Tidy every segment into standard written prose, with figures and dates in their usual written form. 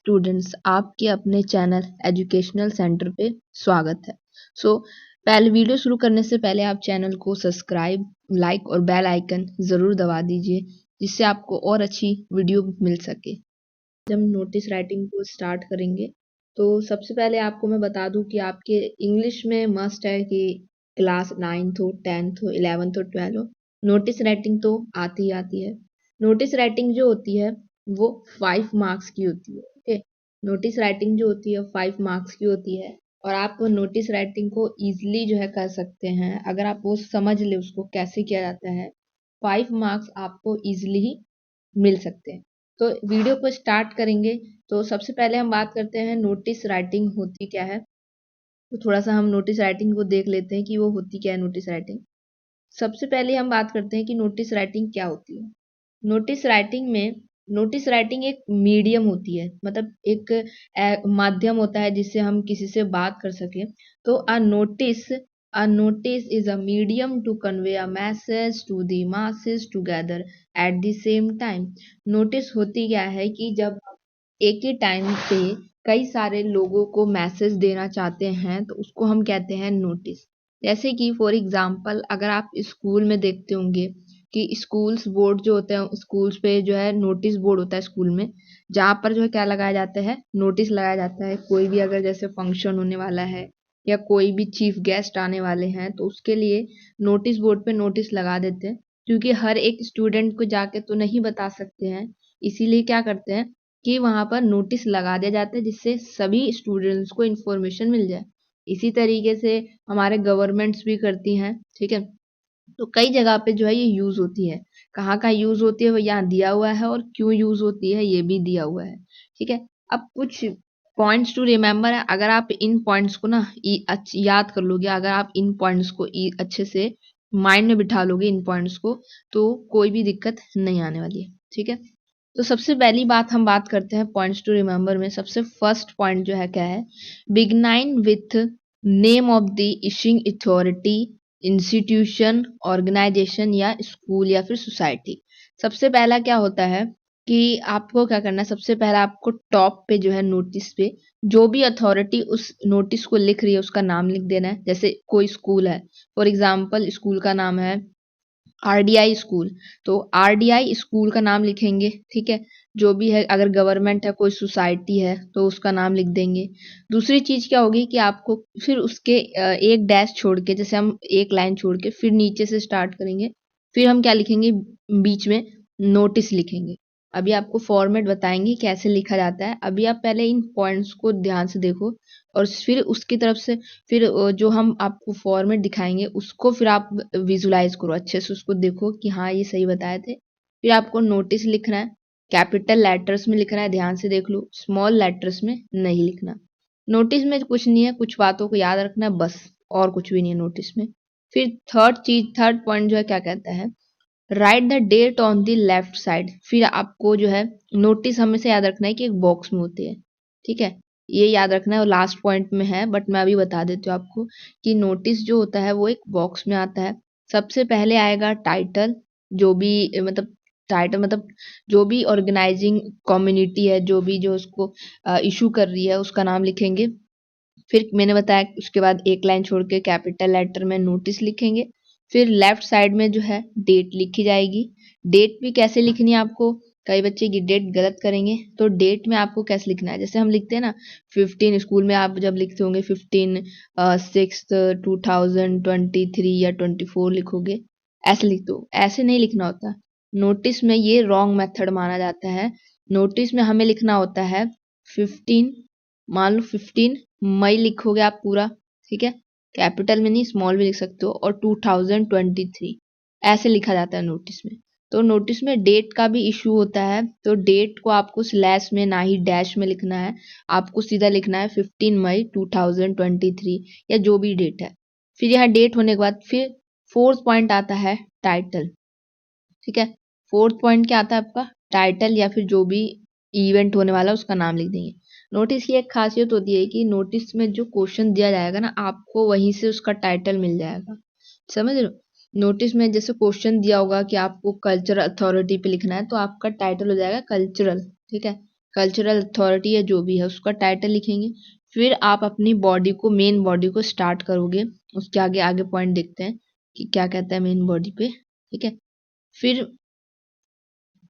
Students, आपके अपने channel educational centre पे स्वागत है। पहले वीडियो शुरू करने से पहले आप चैनल को सब्सक्राइब, लाइक और बेल आइकन ज़रूर दबा दीजिए, जिससे आपको और अच्छी वीडियो मिल सके। जब हम नोटिस राइटिंग को स्टार्ट करेंगे तो सबसे पहले आपको मैं बता दूं कि आपके इंग्लिश में मस्ट है कि क्लास 9th हो, 10th हो, 11th हो, 12th हो, नोटिस राइटिंग तो आती ही आती है। नोटिस राइटिंग जो होती है वो 5 मार्क्स की होती है। ओके, नोटिस राइटिंग जो होती है 5 मार्क्स की होती है और आप नोटिस राइटिंग को इजीली जो है कर सकते हैं अगर आप वो समझ ले उसको कैसे किया जाता है। 5 मार्क्स आपको इजीली ही मिल सकते हैं। तो वीडियो को स्टार्ट करेंगे तो सबसे पहले हम बात करते हैं नोटिस राइटिंग होती क्या है। तो थोड़ा सा हम नोटिस राइटिंग को देख लेते हैं कि वो होती क्या है नोटिस राइटिंग। सबसे पहले हम बात करते हैं कि नोटिस राइटिंग क्या होती है। नोटिस राइटिंग में नोटिस राइटिंग एक मीडियम होती है, मतलब एक माध्यम होता है जिससे हम किसी से बात कर सके। तो a notice is a medium to convey a message to the masses together at the same time। Notice होती क्या है कि जब हम एक ही टाइम पे कई सारे लोगों को मैसेज देना चाहते हैं तो उसको हम कहते हैं नोटिस। जैसे कि फॉर एग्जांपल अगर आप स्कूल में देखते होंगे कि स्कूल्स बोर्ड जो होते हैं, स्कूल्स पे जो है नोटिस बोर्ड होता है स्कूल में, जहाँ पर जो है क्या लगाया जाता है, नोटिस लगाया जाता है। कोई भी अगर जैसे फंक्शन होने वाला है या कोई भी चीफ गेस्ट आने वाले हैं तो उसके लिए नोटिस बोर्ड पे नोटिस लगा देते हैं, क्योंकि हर एक स्टूडेंट को जाके तो नहीं बता सकते हैं। इसीलिए क्या करते हैं कि वहां पर नोटिस लगा दिया जाता है जिससे सभी स्टूडेंट्स को इन्फॉर्मेशन मिल जाए। इसी तरीके से हमारे गवर्नमेंट्स भी करती हैं। ठीक है, तो कई जगह पे जो है ये यूज होती है। कहाँ कहाँ यूज होती है वो यहाँ दिया हुआ है और क्यों यूज होती है ये भी दिया हुआ है। ठीक है, अब कुछ पॉइंट्स टू रिमेम्बर है। अगर आप इन पॉइंट्स को ना याद कर लोगे, अगर आप इन पॉइंट्स को अच्छे से माइंड में बिठा लोगे इन पॉइंट्स को, तो कोई भी दिक्कत नहीं आने वाली है। ठीक है, तो सबसे पहली बात हम बात करते हैं पॉइंट्स टू रिमेम्बर में। सबसे फर्स्ट पॉइंट जो है क्या है, beginning with name of the issuing authority, institution, organisation या स्कूल या फिर सोसाइटी। सबसे पहला क्या होता है कि आपको क्या करना है, सबसे पहला आपको टॉप पे जो है नोटिस पे जो भी अथॉरिटी उस नोटिस को लिख रही है उसका नाम लिख देना है। जैसे कोई स्कूल है, फॉर एग्जाम्पल स्कूल का नाम है आरडीआई स्कूल, तो आरडीआई स्कूल का नाम लिखेंगे। ठीक है, जो भी है, अगर गवर्नमेंट है, कोई सोसाइटी है तो उसका नाम लिख देंगे। दूसरी चीज क्या होगी कि आपको फिर उसके एक डैश छोड़ के, जैसे हम एक लाइन छोड़ के फिर नीचे से स्टार्ट करेंगे, फिर हम क्या लिखेंगे, बीच में नोटिस लिखेंगे। अभी आपको फॉर्मेट बताएंगे कैसे लिखा जाता है। अभी आप पहले इन पॉइंट्स को ध्यान से देखो और फिर उसकी तरफ से फिर जो हम आपको फॉर्मेट दिखाएंगे उसको फिर आप विजुलाइज करो, अच्छे से उसको देखो कि हाँ ये सही बताए थे। फिर आपको नोटिस लिखना है, कैपिटल लेटर्स में लिखना है, ध्यान से देख लो, स्मॉल लेटर्स में नहीं लिखना। नोटिस में कुछ नहीं है, कुछ बातों को याद रखना है बस, और कुछ भी नहीं है नोटिस में। फिर थर्ड पॉइंट जो है क्या कहता है, write the date on the left side. फिर आपको जो है नोटिस हमेशा याद रखना है कि एक बॉक्स में होते हैं। ठीक है, ये याद रखना है और लास्ट पॉइंट में है, बट मैं अभी बता देती हूँ आपको कि नोटिस जो होता है वो एक बॉक्स में आता है। सबसे पहले आएगा टाइटल, जो भी मतलब टाइटल मतलब जो भी ऑर्गेनाइजिंग कम्युनिटी है, जो भी जो उसको इशू कर रही है उसका नाम लिखेंगे। फिर मैंने बताया उसके बाद एक लाइन छोड़ के कैपिटल लेटर में नोटिस लिखेंगे। फिर लेफ्ट साइड में जो है डेट लिखी जाएगी। डेट भी कैसे लिखनी है आपको, कई बच्चे की डेट गलत करेंगे, तो डेट में आपको कैसे लिखना है, जैसे हम लिखते हैं ना 15, स्कूल में आप जब लिखते होंगे 15/6/2023 या 24 लिखोगे, ऐसे लिख दो। ऐसे नहीं लिखना होता, नोटिस में ये रॉन्ग मेथड माना जाता है। नोटिस में हमें लिखना होता है 15, मान लो 15 मई लिखोगे आप पूरा। ठीक है, कैपिटल में नहीं, स्मॉल भी लिख सकते हो, और 2023 ऐसे लिखा जाता है नोटिस में। तो नोटिस में डेट का भी इशू होता है, तो डेट को आपको स्लैश में ना ही डैश में लिखना है, आपको सीधा लिखना है 15 मई 2023 या जो भी डेट है। फिर यहाँ डेट होने के बाद फिर फोर्थ पॉइंट आता है टाइटल। ठीक है, फोर्थ पॉइंट क्या आता है आपका, टाइटल या फिर जो भी इवेंट होने वाला है उसका नाम लिख देंगे। नोटिस की एक खासियत होती है कि नोटिस में जो क्वेश्चन दिया जाएगा ना, आपको वहीं से उसका टाइटल मिल जाएगा। समझ रहे हो, नोटिस में जैसे क्वेश्चन दिया होगा कि आपको कल्चरल अथॉरिटी पे लिखना है, तो आपका टाइटल हो जाएगा कल्चरल। ठीक है, कल्चरल अथॉरिटी या जो भी है उसका टाइटल लिखेंगे। फिर आप अपनी बॉडी को, मेन बॉडी को स्टार्ट करोगे। उसके आगे आगे पॉइंट देखते हैं कि क्या कहता है मेन बॉडी पे, ठीक है। फिर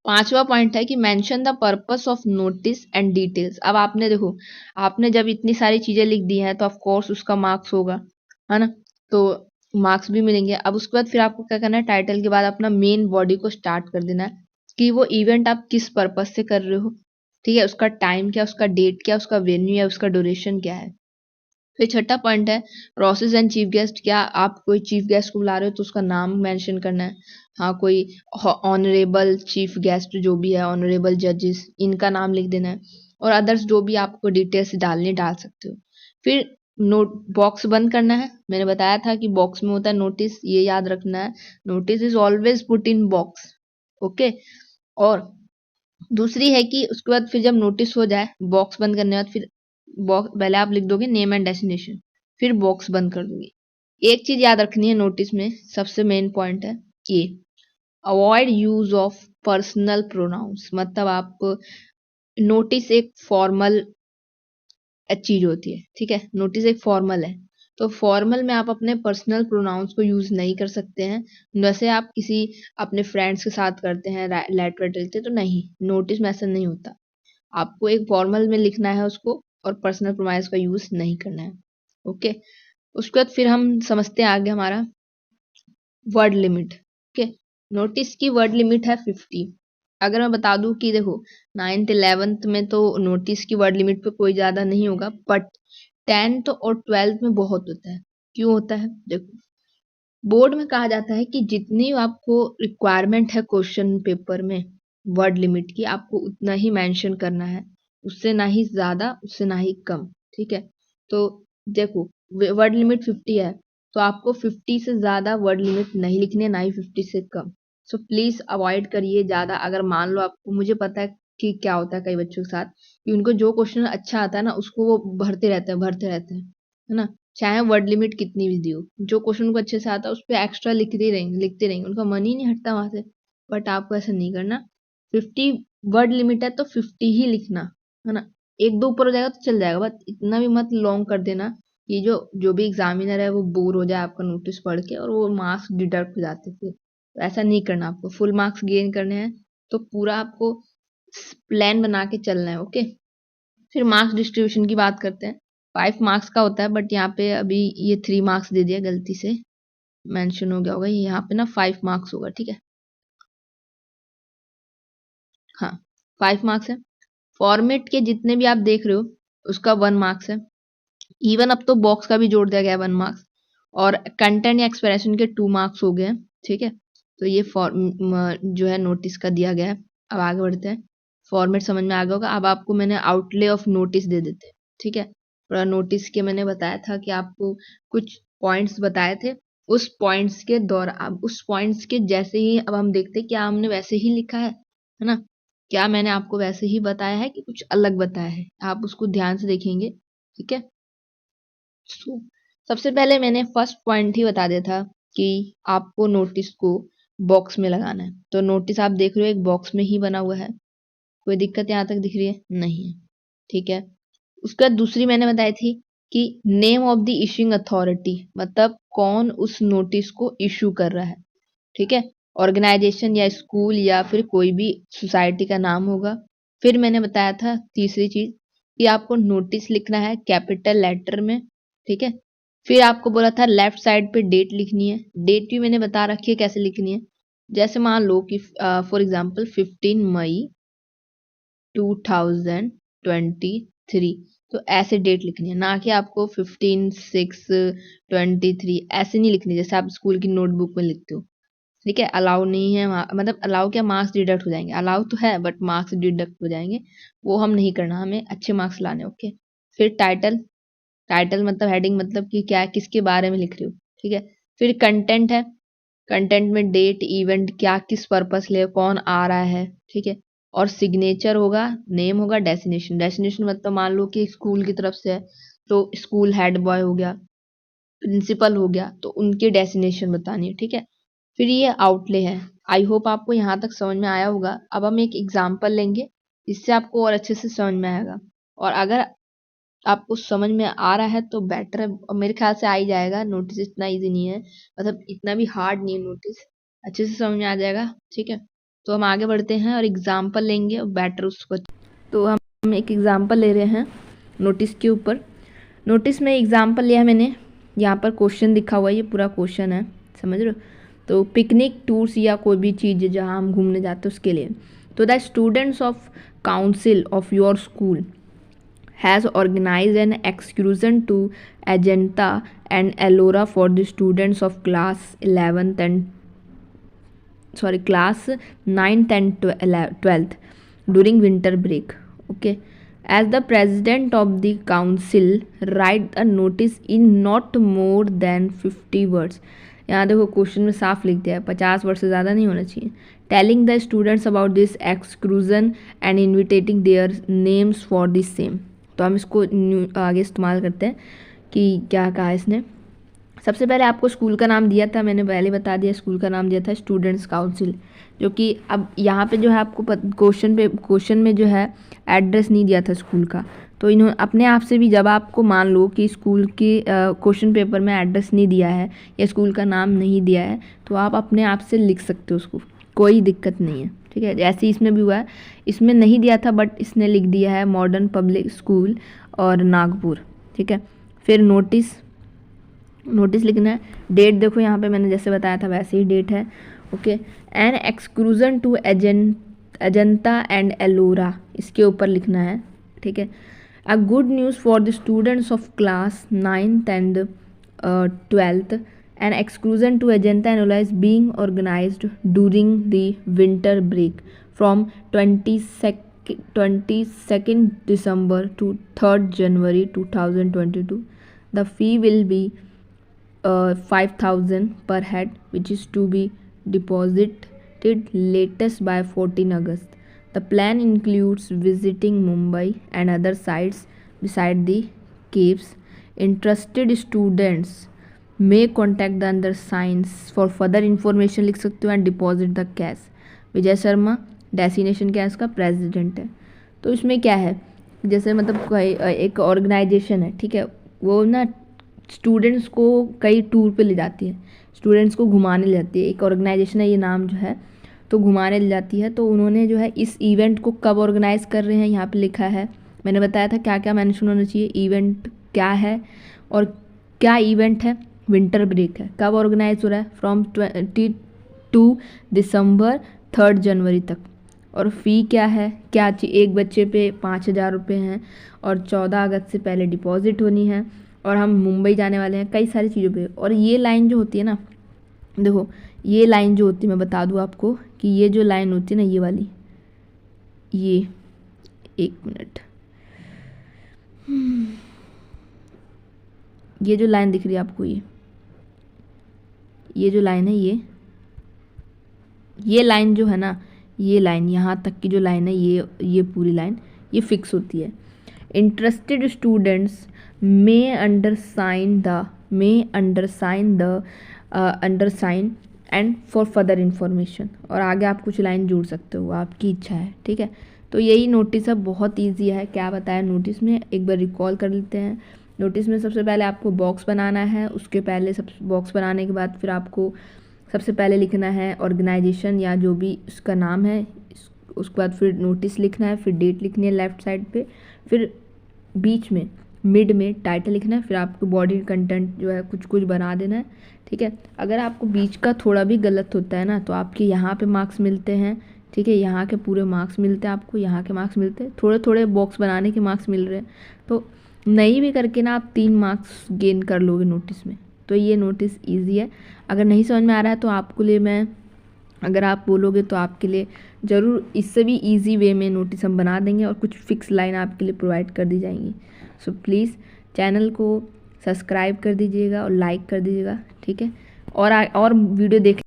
5वां पॉइंट है कि mention the purpose of notice and details. अब आपने देखो, आपने जब इतनी सारी चीजें लिख दी हैं तो ऑफ कोर्स उसका मार्क्स होगा, है ना। तो मार्क्स भी मिलेंगे। अब उसके बाद फिर आपको क्या करना है, टाइटल के बाद अपना मेन बॉडी को स्टार्ट कर देना है कि वो इवेंट आप किस पर्पस से कर रहे हो, ठीक है। उसका टाइम क्या, उसका डेट क्या, उसका वेन्यू या उसका ड्यूरेशन क्या है। फिर छठा पॉइंट है प्रोसेस एंड चीफ गेस्ट। क्या आप कोई चीफ गेस्ट को बुला रहे हो तो उसका नाम मेंशन करना है। हाँ, कोई ऑनरेबल चीफ गेस्ट जो भी है, ऑनरेबल जजेस, इनका नाम लिख देना है। और अदर्स जो भी आपको डिटेल्स डालने डाल सकते हो। फिर नोट बॉक्स बंद करना है। मैंने बताया था कि बॉक्स में होता है नोटिस, ये याद रखना है। Notice is always put in box, okay. और दूसरी है कि उसके बाद फिर जब नोटिस हो जाए, बॉक्स बंद करने के बाद फिर बॉक्स पहले आप लिख दोगे नेम एंड डेस्टिनेशन, फिर बॉक्स बंद कर दोगे। एक चीज याद रखनी है नोटिस में, सबसे मेन पॉइंट है कि avoid use of personal pronouns. मतलब आप, नोटिस एक फॉर्मल चीज होती है, ठीक है। नोटिस एक फॉर्मल है, तो फॉर्मल में आप अपने पर्सनल प्रोनाउंस को यूज नहीं कर सकते हैं। वैसे आप किसी अपने फ्रेंड्स के साथ करते हैं, लेटर लिखते हैं, तो नहीं, नोटिस में ऐसा नहीं होता। आपको एक फॉर्मल में लिखना है उसको, और पर्सनल प्रोनाउंस का यूज नहीं करना है, ओके। उसके बाद फिर हम समझते हैं आगे हमारा वर्ड लिमिट, ओके। नोटिस की वर्ड लिमिट है 50। अगर मैं बता दूं कि देखो 9th 11th में तो नोटिस की वर्ड लिमिट पे कोई ज्यादा नहीं होगा, बट 10th और 12th में बहुत होता है। क्यों होता है, देखो बोर्ड में कहा जाता है कि जितनी आपको रिक्वायरमेंट है क्वेश्चन पेपर में वर्ड लिमिट की, आपको उतना ही मेंशन करना है। उससे ना ही ज्यादा, उससे ना ही कम, ठीक है। तो देखो वर्ड लिमिट 50 है, तो आपको 50 से ज्यादा वर्ड लिमिट नहीं लिखनी है, ना ही 50 से कम। सो प्लीज अवॉइड करिए ज्यादा। अगर मान लो आपको, मुझे पता है कि क्या होता है कई बच्चों के साथ, कि उनको जो क्वेश्चन अच्छा आता है ना उसको वो भरते रहते हैं, है ना। चाहे वर्ड लिमिट कितनी भी दी हो, जो क्वेश्चन को अच्छे से आता है उस पर एक्स्ट्रा लिखते रहेंगे, उनका मन ही नहीं हटता वहां से। बट आपको ऐसा नहीं करना। 50 वर्ड लिमिट है तो 50 ही लिखना, है ना। एक दो ऊपर हो जाएगा तो चल जाएगा, बट इतना भी मत लॉन्ग कर देना कि जो जो भी एग्जामिनर है वो बोर हो जाए आपका नोटिस पढ़ के और वो मार्क्स डिडक्ट हो जाते थे। तो ऐसा नहीं करना, आपको फुल मार्क्स गेन करने हैं। तो पूरा आपको प्लान बना के चलना है, ओके। फिर मार्क्स डिस्ट्रीब्यूशन की बात करते हैं। 5 मार्क्स का होता है, बट यहाँ पे अभी ये 3 मार्क्स दे दिया, गलती से मेंशन हो गया होगा, ये यहाँ पे ना 5 मार्क्स होगा, ठीक है। हाँ, 5 मार्क्स है। फॉर्मेट के जितने भी आप देख रहे हो उसका 1 मार्क्स है। इवन अब तो बॉक्स का भी जोड़ दिया गया है 1 मार्क्स। और कंटेंट या एक्सप्रेशन के 2 मार्क्स हो गए हैं, ठीक है। तो ये जो है नोटिस का दिया गया है। अब आगे बढ़ते हैं। फॉर्मेट समझ में आ गया होगा। अब आपको मैंने आउटले ऑफ नोटिस दे देते हैं, ठीक है। और नोटिस के मैंने बताया था कि आपको कुछ पॉइंट्स बताए थे, उस पॉइंट्स के दौरान, अब उस पॉइंट्स के जैसे ही अब हम देखते हैं क्या हमने वैसे ही लिखा है ना। क्या मैंने आपको वैसे ही बताया है कि कुछ अलग बताया है, आप उसको ध्यान से देखेंगे, ठीक है। सो सबसे पहले मैंने फर्स्ट पॉइंट ही बता दिया था कि आपको नोटिस को बॉक्स में लगाना है। तो नोटिस आप देख रहे हो एक बॉक्स में ही बना हुआ है। कोई दिक्कत यहाँ तक दिख रही है, नहीं है, ठीक है। उसके बाद दूसरी मैंने बताई थी कि name of the issuing authority, मतलब कौन उस नोटिस को इशू कर रहा है, ठीक है। ऑर्गेनाइजेशन या स्कूल या फिर कोई भी सोसाइटी का नाम होगा। फिर मैंने बताया था तीसरी चीज कि आपको नोटिस लिखना है कैपिटल लेटर में, ठीक है। फिर आपको बोला था लेफ्ट साइड पे डेट लिखनी है। डेट भी मैंने बता रखी है कैसे लिखनी है। जैसे मान लो कि फॉर एग्जांपल 15 मई 2023, तो ऐसे डेट लिखनी है, ना कि आपको 15/6/23 ऐसे नहीं लिखनी जैसे आप स्कूल की नोटबुक में लिखते हो, ठीक है। अलाउ नहीं है मतलब अलाउ क्या, मार्क्स डिडक्ट हो जाएंगे। अलाउ तो है बट मार्क्स डिडक्ट हो जाएंगे, वो हम नहीं करना, हमें अच्छे मार्क्स लाने, ओके। फिर टाइटल, टाइटल मतलब हेडिंग, मतलब कि क्या किसके बारे में लिख रहे हो, ठीक है। फिर कंटेंट है, कंटेंट में डेट, इवेंट, क्या किस पर्पस ले, कौन आ रहा है, ठीक है। और सिग्नेचर होगा, नेम होगा, डेस्टिनेशन, डेस्टिनेशन मतलब मान लो कि स्कूल की तरफ से है तो स्कूल हेड बॉय हो गया, प्रिंसिपल हो गया, तो उनकी डेस्टिनेशन बतानी है, ठीक है। फिर ये आउटले है। आई होप आपको यहाँ तक समझ में आया होगा। अब हम एक एग्जाम्पल लेंगे इससे आपको और अच्छे से समझ में आएगा। और अगर आपको समझ में आ रहा है तो बेटर है, और मेरे ख्याल से आ ही जाएगा। नोटिस इतना इजी नहीं है, मतलब इतना भी हार्ड नहीं है नोटिस, अच्छे से समझ में आ जाएगा। ठीक है, तो हम आगे बढ़ते हैं और एग्जाम्पल लेंगे और बेटर उसको। तो हम एक एग्जाम्पल ले रहे हैं नोटिस के ऊपर। नोटिस में एग्जाम्पल लिया मैंने, यहाँ पर क्वेश्चन दिखा हुआ है, ये पूरा क्वेश्चन है, समझ रहे हो। तो पिकनिक टूर्स या कोई भी चीज़ जहाँ हम घूमने जाते हैं उसके लिए। तो the students of council of your school has organized an excursion to Ajanta and Ellora for the students of class 9th and 12th during winter break. Okay, as the president of the council, write a notice in not more than 50 words. यहाँ देखो question में साफ लिख दिया है, 50 word से ज़्यादा नहीं होना चाहिए। Telling the students about this exclusion and inviting their names for this same. तो हम इसको आगे इस्तेमाल करते हैं कि क्या कहा इसने। सबसे पहले आपको स्कूल का नाम दिया था, मैंने पहले बता दिया, स्कूल का नाम दिया था स्टूडेंट्स काउंसिल, जो कि अब यहाँ पे जो है आपको क्वेश्चन में जो है एड्रेस नहीं दिया था स्कूल का। तो इन्होंने अपने आप से भी, जब आपको मान लो कि स्कूल के क्वेश्चन पेपर में एड्रेस नहीं दिया है या स्कूल का नाम नहीं दिया है, तो आप अपने आप से लिख सकते हो उसको, कोई दिक्कत नहीं है। ठीक है, जैसे इसमें भी हुआ है, इसमें नहीं दिया था बट इसने लिख दिया है मॉडर्न पब्लिक स्कूल और नागपुर। ठीक है, फिर नोटिस लिखना है। डेट देखो यहाँ पे मैंने जैसे बताया था वैसे ही डेट है। Okay, an excursion to Ajanta and Ellora, इसके ऊपर लिखना है। ठीक है, a good news for the students of class 9th and 12th, an excursion to Ajanta and Ellora is being organized during the winter break from 22nd December to 3rd January 2022. The fee will be 5,000 per head, which is to be deposited latest by 14 August. The plan includes visiting Mumbai and other sites beside the caves. Interested students may contact the अंदर science for further information लिख सकते हो and deposit the cash. Vijay Sharma destination क्या है, इसका president है। तो इसमें क्या है, जैसे मतलब एक ऑर्गेनाइजेशन है, ठीक है, वो ना स्टूडेंट्स को कई टूर पे ले जाती है, स्टूडेंट्स को घुमाने ले जाती है। एक ऑर्गेनाइजेशन है ये नाम जो है, तो घुमाने ले जाती है। तो उन्होंने जो है इस इवेंट को कब ऑर्गेनाइज कर रहे हैं यहाँ पे लिखा है। मैंने बताया था क्या क्या मेंशन होना चाहिए, इवेंट क्या है और क्या इवेंट है, विंटर ब्रेक है। कब ऑर्गेनाइज हो रहा है, फ्रॉम 22 दिसंबर 3rd जनवरी तक। और फ़ी क्या है, क्या एक बच्चे पे 5,000 रुपये हैं और 14 अगस्त से पहले डिपॉजिट होनी है, और हम मुंबई जाने वाले हैं, कई सारी चीज़ों पे। और ये लाइन जो होती है ना, देखो ये लाइन जो होती है, मैं बता दूँ आपको कि ये जो लाइन होती है ना, ये वाली, ये एक मिनट, ये जो लाइन दिख रही है आपको, ये जो लाइन है, ये लाइन जो है ना, ये लाइन यहाँ तक की जो लाइन है, ये पूरी लाइन ये फिक्स होती है। Interested students may undersigned and for further information, और आगे आप कुछ लाइन जोड़ सकते हो, आपकी इच्छा है। ठीक है, तो यही नोटिस है, बहुत ईजी है। क्या बताया नोटिस में, एक बार रिकॉल कर लेते हैं। नोटिस में सबसे पहले आपको बॉक्स बनाना है, उसके पहले सब बॉक्स बनाने के बाद फिर आपको सबसे पहले लिखना है ऑर्गेनाइजेशन या जो भी उसका नाम है, उसके बाद फिर नोटिस लिखना है, फिर डेट लिखनी है लेफ़्ट साइड पे, फिर बीच में मिड में टाइटल लिखना है, फिर आपको बॉडी कंटेंट जो है कुछ कुछ बना देना है। ठीक है, अगर आपको बीच का थोड़ा भी गलत होता है ना, तो आपके यहाँ पे मार्क्स मिलते हैं। ठीक है, यहाँ के पूरे मार्क्स मिलते हैं आपको, यहाँ के मार्क्स मिलते हैं, थोड़े थोड़े बॉक्स बनाने के मार्क्स मिल रहे हैं। तो नहीं भी करके ना आप 3 मार्क्स गेन कर लोगे नोटिस में। तो ये नोटिस ईजी है। अगर नहीं समझ में आ रहा है तो आपके लिए मैं, अगर आप बोलोगे तो आपके लिए ज़रूर इससे भी ईजी वे में नोटिस हम बना देंगे और कुछ फिक्स लाइन आपके लिए प्रोवाइड कर दी जाएंगी। सो प्लीज़ चैनल को सब्सक्राइब कर दीजिएगा और लाइक कर दीजिएगा। ठीक है, और वीडियो देख